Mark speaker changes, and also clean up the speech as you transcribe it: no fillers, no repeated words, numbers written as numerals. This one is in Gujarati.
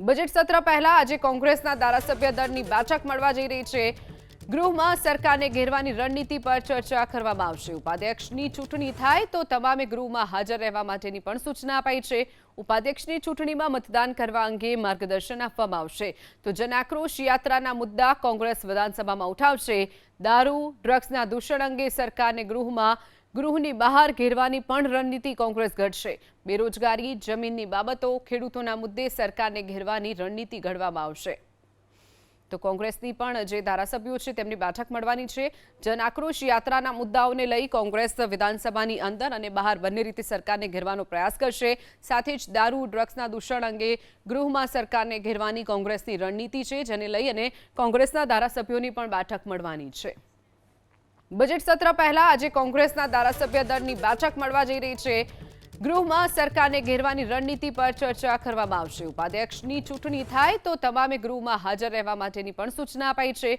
Speaker 1: બજેટ સત્ર પહેલા આજે કોંગ્રેસના ધારાસભ્ય દળની બેઠક મળવા જઈ રહી છે। ગૃહમાં સરકારને ઘેરવાની રણનીતિ પર ચર્ચા કરવામાં આવશે। ઉપાધ્યક્ષની ચૂંટણી થાય તો તમામે ગૃહમાં હાજર રહેવા માટેની પણ સૂચના અપાઈ છે। ઉપાધ્યક્ષની ચૂંટણીમાં મતદાન કરવા અંગે માર્ગદર્શન આપવામાં આવશે। તો જનાક્રોશ યાત્રાના મુદ્દા કોંગ્રેસ વિધાનસભામાં ઉઠાવશે। દારૂ ડ્રગ્સના દૂષણ અંગે સરકારને ગૃહની બહાર ઘેરવાની પણ રણનીતિ કોંગ્રેસ ઘડશે। બેરોજગારી જમીનની બાબતો ખેડૂતોના મુદ્દે સરકારને ઘેરવાની રણનીતિ ઘડવામાં આવશે। તો કોંગ્રેસની પણ જે ધારાસભ્યો છે તેમની બેઠક મળવાની છે। જન આક્રોશ યાત્રાના મુદ્દાઓને લઈ કોંગ્રેસ વિધાનસભાની અંદર અને બહાર બંને રીતે સરકારને ઘેરવાનો પ્રયાસ કરશે। સાથે જ દારૂ ડ્રગ્સના દૂષણ અંગે ગૃહમાં સરકારને ઘેરવાની કોંગ્રેસની રણનીતિ છે, જેને લઈ અને કોંગ્રેસના ધારાસભ્યોની પણ બેઠક મળવાની છે। બજેટ સત્ર પહેલા આજે કોંગ્રેસના ધારાસભ્ય દળની બેઠક મળવા જઈ રહી છે। ગૃહમાં સરકારને ઘેરવાની રણનીતિ પર ચર્ચા કરવામાં આવશે। ઉપાધ્યક્ષની ચૂંટણી થાય તો તમામે ગૃહમાં હાજર રહેવા માટેની પણ સૂચના અપાઈ છે।